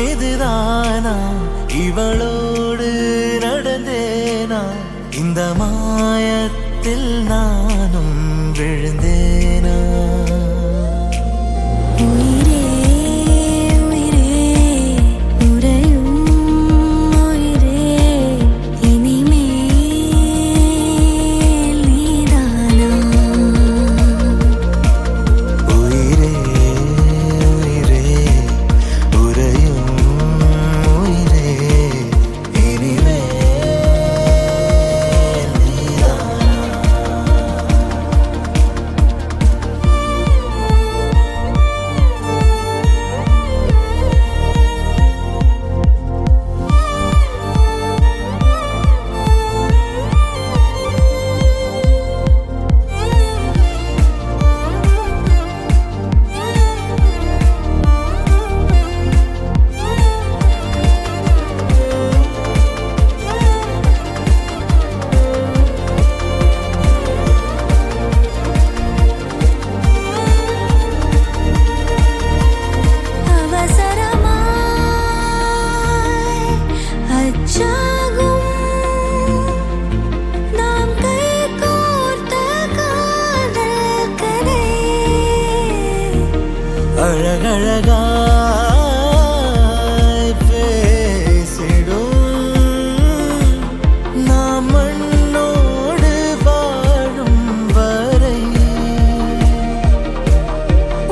இதுதானா இவளோடு நடந்தேனா இந்த மாயத்தில் நானும் விழுந்தேனா அழகழகாய் பேசிடும் நாம் மண்ணோடு வாழும் வரை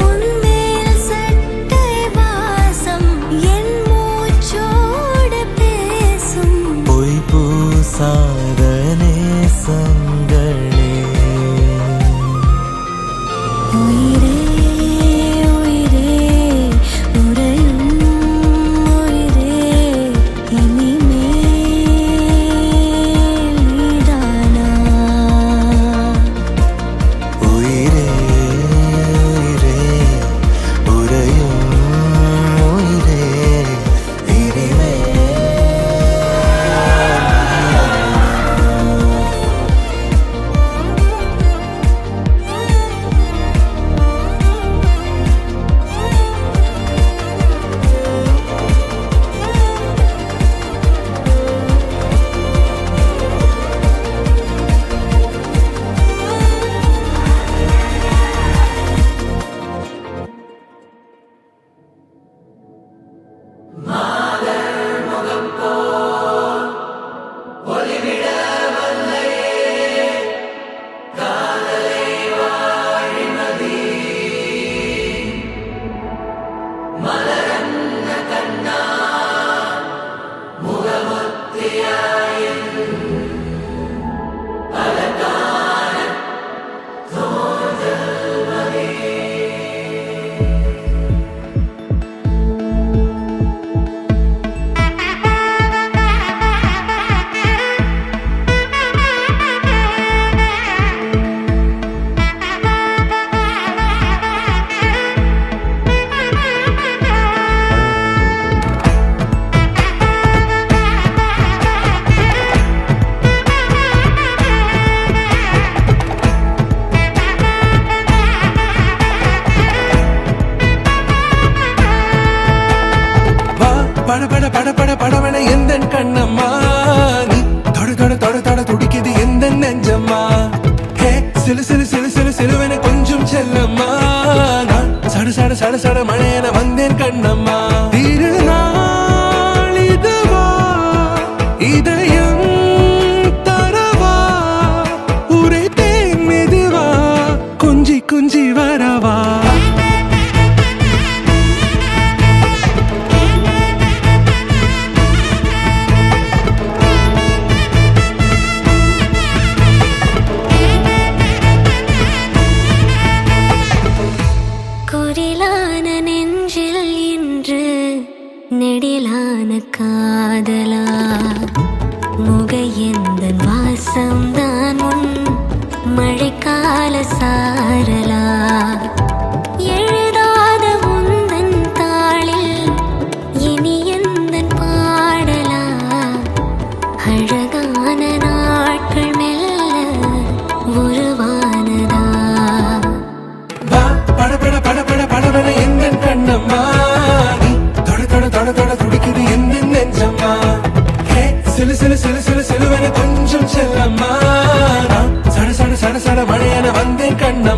உன்மேல் சட்டை வாசம் என் மூச்சோடு பேசும் பொய் பூசாத நேசங்களே படவன எந்த கண்ணம்மா நீ தொட தொட தொட தொட துடிக்குது எந்த நெஞ்சம்மா ஹே சிலு சிலு சிலு சிலு சிலுவன கொஞ்சம் செல்லம்மா நான் சட சட சட சட மழையன வந்தேன் கண்ணம்மா திருநாள் இதுவா இதயம் தரவா உரைத்தேன் மெதுவா கொஞ்சி கொஞ்சி வரவா நெடிலான காதலா முகையெந்தன் வாசம்தான் உன் மழைக்கால சாரலா எழுதாத உந்தன் தாளில் இனி எந்தன் பாடலா அழகான நாட்கள் மெல்ல உருவானதா பட பட பட பட படவன எந்தன் கண்ணம்மா தொட தொட தொட தொட துடிக்குது எந்த நெஞ்சம்மா ஹே சிலு சிலு சிலு சிலு சிலுவென கொஞ்சம் செல்லம்மா நான் சட சட சட சட மழையென வந்தேன் கண்ணம்மா